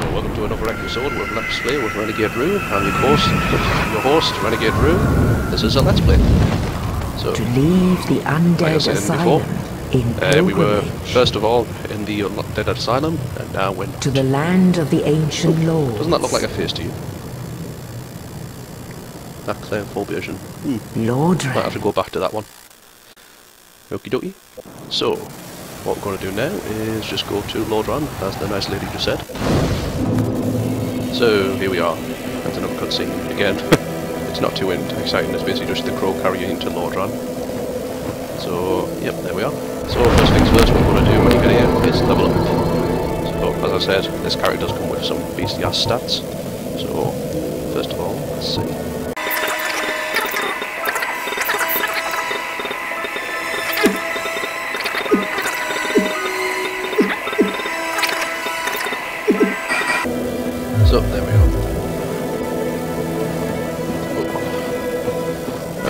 welcome to another episode with Let's Play with Renegade Roo. I'm your host, Renegade Roo. This is a Let's Play. So, to leave the undead asylum in we were, first of all, in the undead asylum, and now went to the land of the ancient lords. Doesn't that look like a face to you? That clear full version. Lord, might have to go back to that one. Okie dokie. So, what we're going to do now is just go to Lordran, as the nice lady just said. So, here we are. That's another cutscene. Again, it's not too exciting, it's basically just the crow carrying into Lordran. So, yep, there we are. So, first things first, what we're going to do when you get here is level up. So, as I said, this character does come with some beastly ass stats. So, first of all, let's see. So, there we go.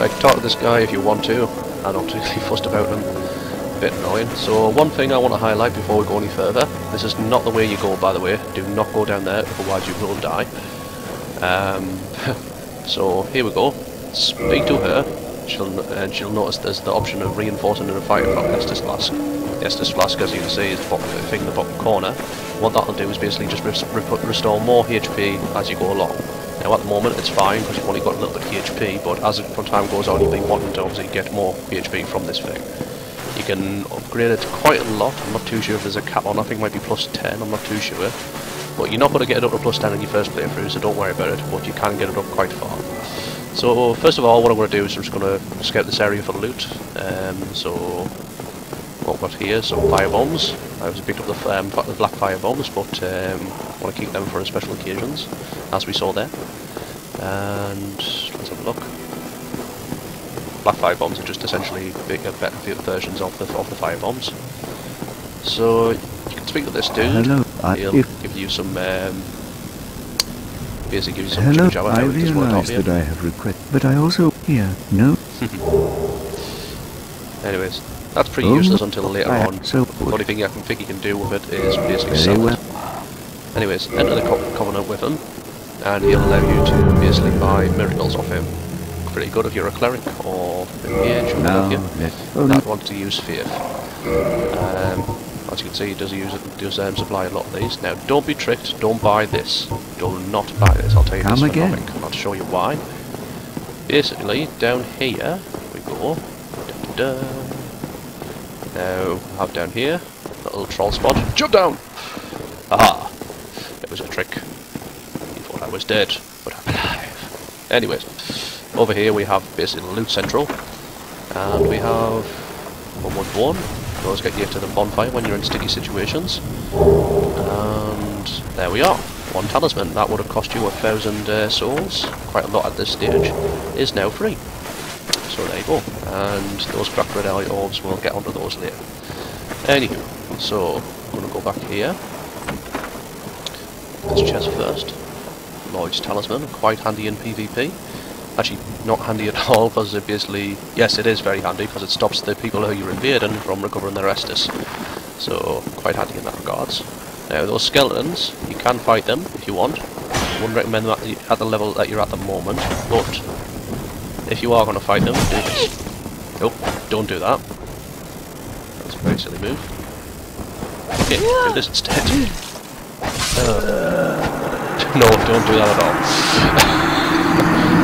I can talk to this guy if you want to. I don't really fussed about him. A bit annoying. So, one thing I want to highlight before we go any further. This is not the way you go, by the way. Do not go down there, otherwise you will die. So, here we go. Speak to her. She'll notice there's the option of reinforcing and fighting from Estus Flask. Estus Flask, as you can see, is the thing in the bottom corner. What that'll do is basically just restore more HP as you go along. Now at the moment it's fine because you've only got a little bit of HP, but as time goes on you'll be wanting to obviously get more HP from this thing. You can upgrade it quite a lot. I'm not too sure if there's a cap on. I think it might be plus 10, I'm not too sure. But you're not going to get it up to plus 10 in your first playthrough, so don't worry about it, but you can get it up quite far. So first of all, what I'm going to do is I'm just going to scout this area for loot. So what we've got here, some fire bombs. I also picked up the black fire bombs, but I want to keep them for special occasions, as we saw there. And let's have a look. Black fire bombs are just essentially bigger, better versions of the fire bombs. So you can speak to this dude. Hello, he'll give you some basically give you some hello, jabber I how this worked out realize here. that I have requested, but I also no. Anyways, that's pretty useless until later on. So the only thing I can think you can do with it is basically sell it. Anyways, enter the covenant with him, and he'll allow you to basically buy miracles off him. Pretty good if you're a cleric or a mage or whatever that wants to use faith. As you can see, he does supply a lot of these. Now, don't be tricked. Don't buy this. Do not buy this. I'll tell you this for nothing. I'll show you why. Basically, down here we go. Now, have down here a little troll spot. Jump down! Aha! It was a trick. He thought I was dead, but I'm alive. Anyways, over here we have basically loot central, and we have 111. Those get you to the bonfire when you're in sticky situations. And there we are. One talisman. That would have cost you 1,000 souls. Quite a lot at this stage. Is now free. So there you go. And those cracked red eye orbs, we'll get onto those later. Anywho, so I'm going to go back here. This chest first. Lloyd's talisman. Quite handy in PvP. Actually, not handy at all, because it basically... Yes, it is very handy, because it stops the people who you're invading from recovering their Estus. So, quite handy in that regards. Now, those skeletons, you can fight them if you want. I wouldn't recommend them at the level that you're at the moment, but if you are going to fight them, do this. Nope, don't do that. That's a very silly move. Okay, do this instead. No, don't do that at all.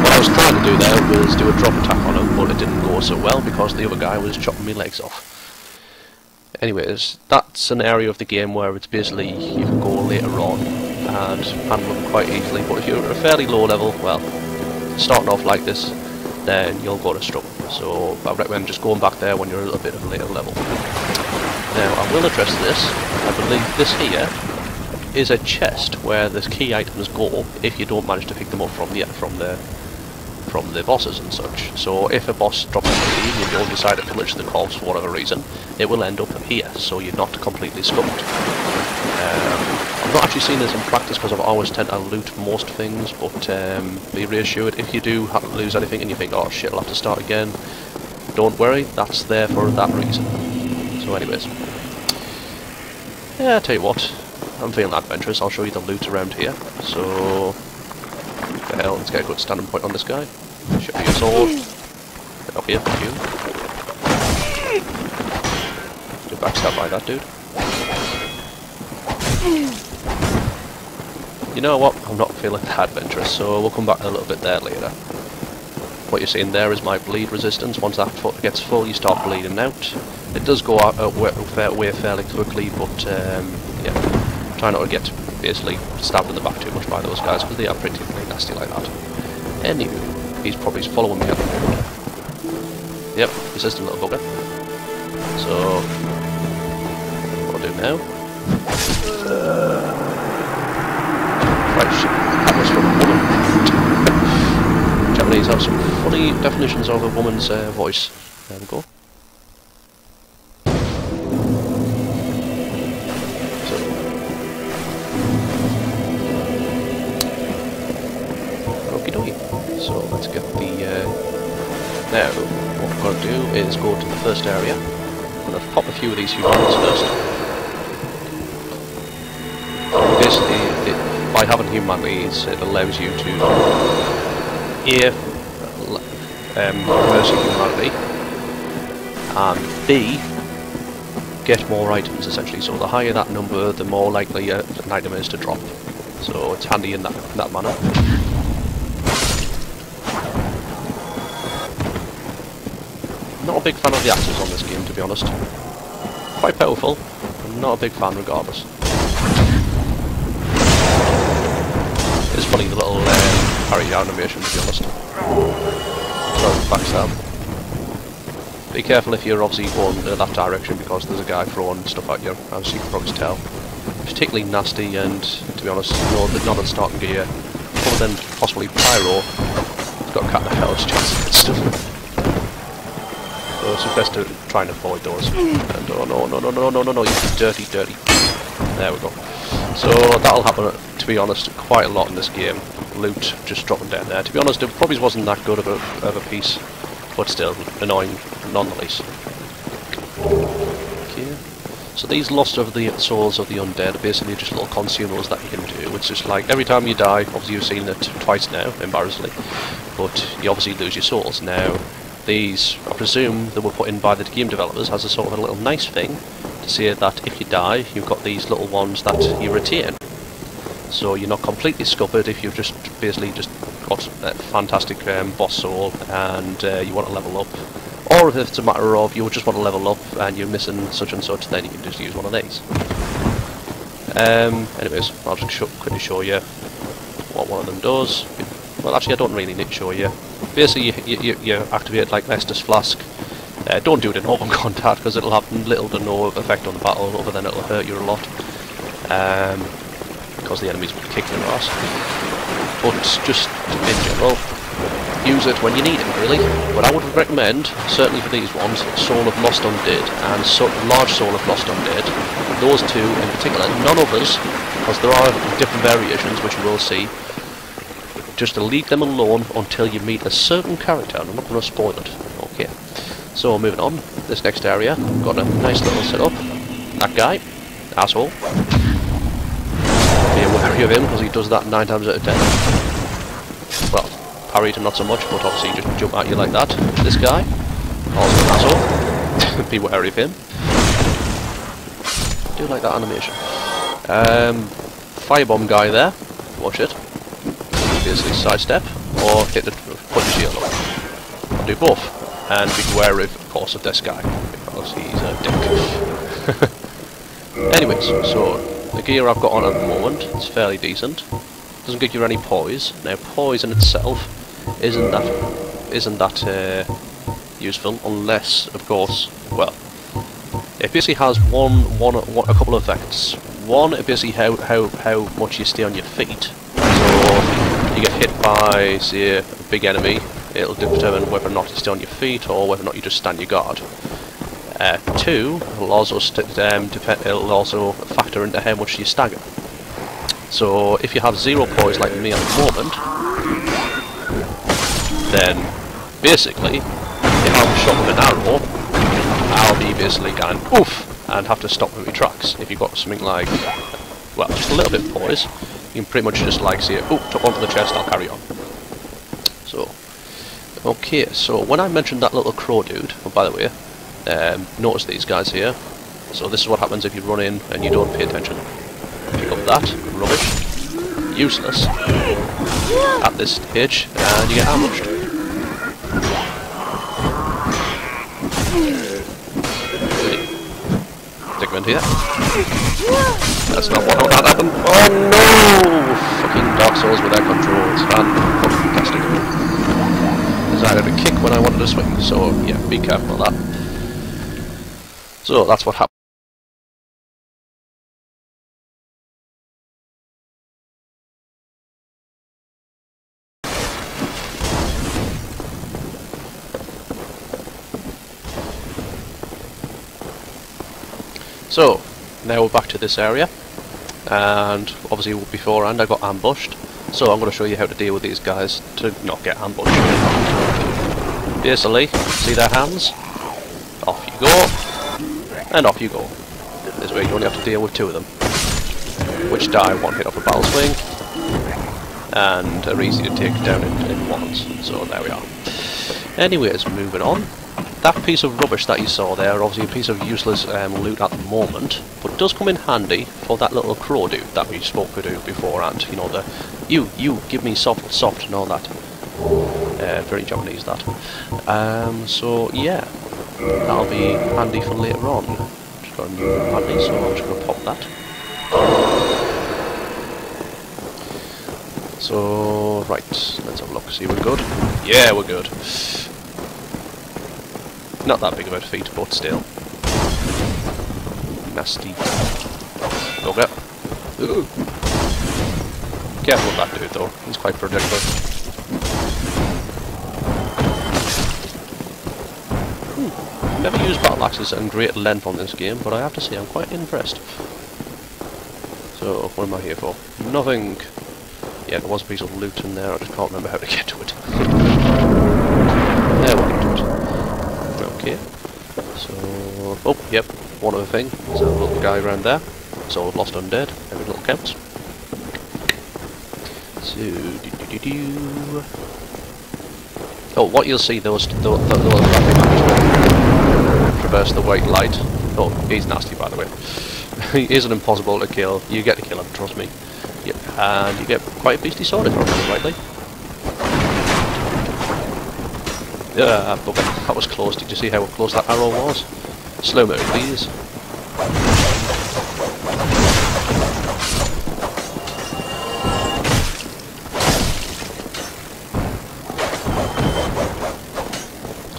What I was trying to do there was do a drop attack on him, but it didn't go so well because the other guy was chopping me legs off. Anyways, that's an area of the game where it's basically you can go later on and handle them quite easily, but if you're at a fairly low level, well, starting off like this, then you'll go to struggle. So I recommend just going back there when you're a little bit of a later level. Now, I will address this. I believe this here is a chest where the key items go if you don't manage to pick them up from the bosses and such. So if a boss drops a key and you don't decide to pillage the corpse for whatever reason, it will end up here, so you're not completely scummed. I've not actually seen this in practice because I've always tend to loot most things, but be reassured, if you do lose anything and you think, oh shit, I'll have to start again, don't worry, that's there for that reason. So anyways, yeah, I tell you what, I'm feeling adventurous, I'll show you the loot around here. So, the hell, let's get a good standing point on this guy. Should be a sword. Get up here, thank you. Get backstabbed by that dude. You know what? I'm not feeling that adventurous, so we'll come back a little bit there later. What you're seeing there is my bleed resistance. Once that gets full, you start bleeding out. It does go out away fairly quickly, but yeah, try not to get basically stabbed in the back too much by those guys, because they are pretty nasty like that. Anyway, he's probably following me at the moment. Yep, resistant little bugger. So, what I'll do now... right, shit, that was from a woman. Japanese have some funny definitions of a woman's voice. There we go. So, okie dokie. So let's get the. Now, what we're going to do is go to the first area. I'm going to pop a few of these humans first. Basically, by having humanities, it allows you to A, reverse humanity, and B, get more items essentially. So the higher that number, the more likely an item is to drop. So it's handy in that manner. Not a big fan of the axes on this game, to be honest. Quite powerful, but not a big fan regardless. It's funny, the little parry animation, to be honest. Sorry, backstab. Be careful if you're obviously going that direction, because there's a guy throwing stuff at you, as you can probably tell. Particularly nasty, and to be honest, not in starting gear, other than possibly Pyro. He's got a cat in the hell's chance and stuff. So it's best to try and avoid those. And oh no, you dirty. There we go. So that'll happen, to be honest, quite a lot in this game. Loot just dropping down there. To be honest, it probably wasn't that good of a piece, but still annoying nonetheless. Okay. So these Lost of the Souls of the Undead are basically just little consumables that you can do. It's just like every time you die, obviously you've seen it twice now, embarrassingly, but you obviously lose your souls. Now, these, I presume, they were put in by the game developers as a sort of a little nice thing to say that if you die, you've got these little ones that you retain. So you're not completely scuppered if you've just basically just got a fantastic boss soul and you want to level up. Or if it's a matter of you just want to level up and you're missing such and such, then you can just use one of these. Anyways, I'll just quickly show you what one of them does. Well, actually, I don't really need to show you. Basically, you activate like Estus Flask. Don't do it in open contact, because it'll have little to no effect on the battle, other than it'll hurt you a lot. Because the enemies will kick your ass. But just in general, use it when you need it, really. But I would recommend, certainly for these ones, Soul of Lost Undead and Large Soul of Lost Undead. Those two in particular, none others, because there are different variations which you will see. Just to leave them alone until you meet a certain character, and I'm not going to spoil it. Okay. So moving on, this next area, got a nice little setup. That guy, asshole. Be wary of him, because he does that 9 times out of 10. Well, parried him not so much, but obviously he just jump at you like that. This guy, also an asshole. Be wary of him. Do like that animation. Firebomb guy there, watch it. Basically sidestep, or hit the put the shield on. I'll do both. And be wary of course of this guy, because he's a dick. Anyways, so the gear I've got on at the moment is fairly decent. Doesn't give you any poise. Now poise in itself isn't that useful, unless of course, well, it basically has a couple of effects. One, it basically how much you stay on your feet. So you get hit by, say, a big enemy, it'll determine whether or not you stay on your feet or whether or not you just stand your guard. Two, it'll also factor into how much you stagger. So if you have 0 poise like me at the moment, then basically, if I'm shot with an arrow, I'll be basically going oof and have to stop in my tracks. If you've got something like well, just a little bit of poise, you can pretty much just like say, oh, took one for the chest, I'll carry on. So, okay, so when I mentioned that little crow dude, oh, by the way, notice these guys here. So this is what happens if you run in and you don't pay attention. Pick up that, rubbish, useless, at this stage, and you get ambushed. Stick him in here. That's not what happened. Oh no! Fucking Dark Souls with their controls. Fantastic. Decided to kick when I wanted to swing, so yeah, be careful of that. So that's what happened. So, now we're back to this area, and obviously beforehand I got ambushed, so I'm going to show you how to deal with these guys to not get ambushed. Basically, see their hands? Off you go, and off you go. This way you only have to deal with two of them, which die one hit off a battle swing, and are easy to take down in ones, so there we are. Anyways, moving on. That piece of rubbish that you saw there, obviously a piece of useless loot at the moment, but it does come in handy for that little crow dude that we spoke to beforehand. You know, the you give me soft and all that. Very Japanese that. So yeah, that'll be handy for later on. Just got a new handy, so I'm just gonna pop that. So right, let's have a look. See, we're good. Yeah, we're good. Not that big of a defeat, but still. Nasty. Bugger. Ooh. Careful with that dude though, he's quite projectile. Never used battle axes at great length on this game, but I have to say I'm quite impressed. So, what am I here for? Nothing. Yeah, there was a piece of loot in there, I just can't remember how to get to it. There we get to it. Okay, so, oh, yep, one other thing, there's a little guy around there, so I've lost undead, every little counts. So, oh, what you'll see, those little traverse the white light. Oh, he's nasty, by the way. He isn't impossible to kill, you get to kill him, trust me. Yep, and you get quite a beastly sword if I remember rightly. Yeah, bugger. That was close. Did you see how close that arrow was? Slow-mo, please.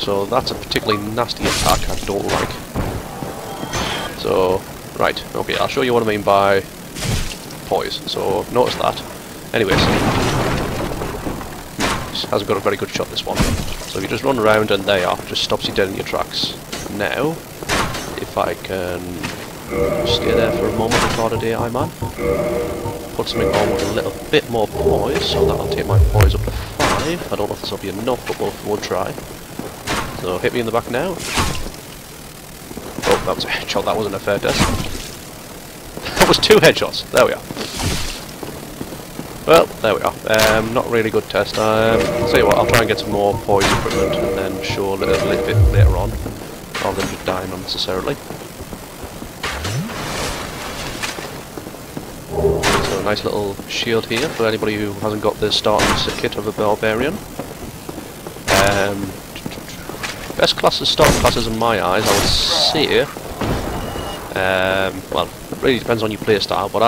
So that's a particularly nasty attack I don't like. So, right, okay, I'll show you what I mean by poise. So, notice that. Anyways, hasn't got a very good shot, this one. So if you just run around and there you are, just stops you dead in your tracks. Now, if I can stay there for a moment and call it a day, man. Put something on with a little bit more poise, so that'll take my poise up to 5. I don't know if this will be enough, but we'll try. So hit me in the back now. Oh, that was a headshot, that wasn't a fair test. That was 2 headshots, there we are. Well, there we are. Not really good test. I'll tell you what, I'll try and get some more poise equipment and then show a little bit later on, rather than just dying unnecessarily. So a nice little shield here for anybody who hasn't got the starting kit of a barbarian. Best classes, starting classes in my eyes, I would say. Well, it really depends on your playstyle, but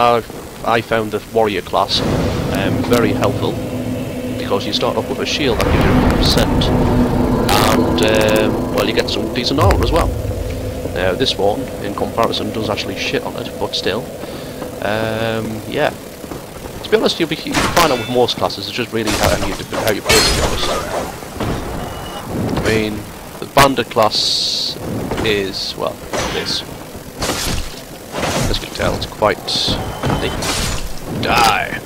I found the warrior class very helpful because you start off with a shield that gives you 100%, and well, you get some decent armor as well. Now this one, in comparison, does actually shit on it, but still, yeah. To be honest, you'll find out with most classes. It's just really how you play, to be honest. I mean, the bandit class is, well, this. As you can tell, it's quite handy. Die!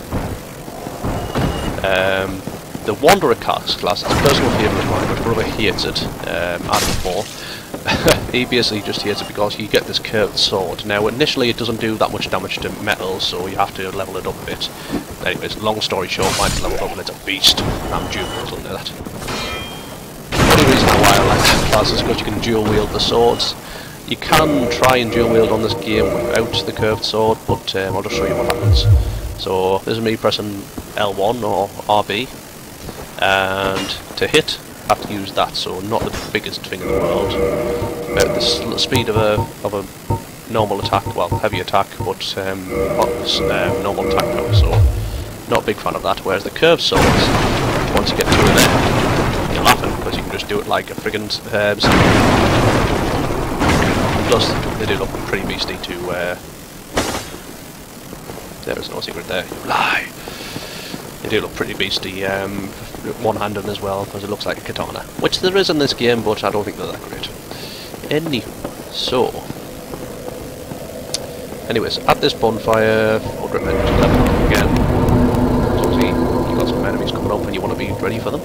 The Wanderer class is a personal favourite of mine, but brother hates it, out of the 4. he basically just hates it because you get this curved sword. Now initially it doesn't do that much damage to metal, so you have to level it up a bit. Anyways, long story short, mine's leveled up and it's a beast. I'm dual wielding that. The only reason why I like this class is because you can dual wield the swords. You can try and dual wield on this game without the curved sword, but I'll just show you what happens. So this is me pressing L1 or RB, and to hit I have to use that, so not the biggest thing in the world. About the speed of a normal attack, well, heavy attack, but normal attack power, so not a big fan of that. Whereas the curved swords, once you get to it there, you're laughing, because you can just do it like a friggin' plus, they do look pretty beastly too. There is no secret there, you lie! They do look pretty beastly, one-handed as well, because it looks like a katana. Which there is in this game, but I don't think they're that great. Anyways, at this bonfire, I would recommend leveling up again. So see, you've got some enemies coming up and you want to be ready for them.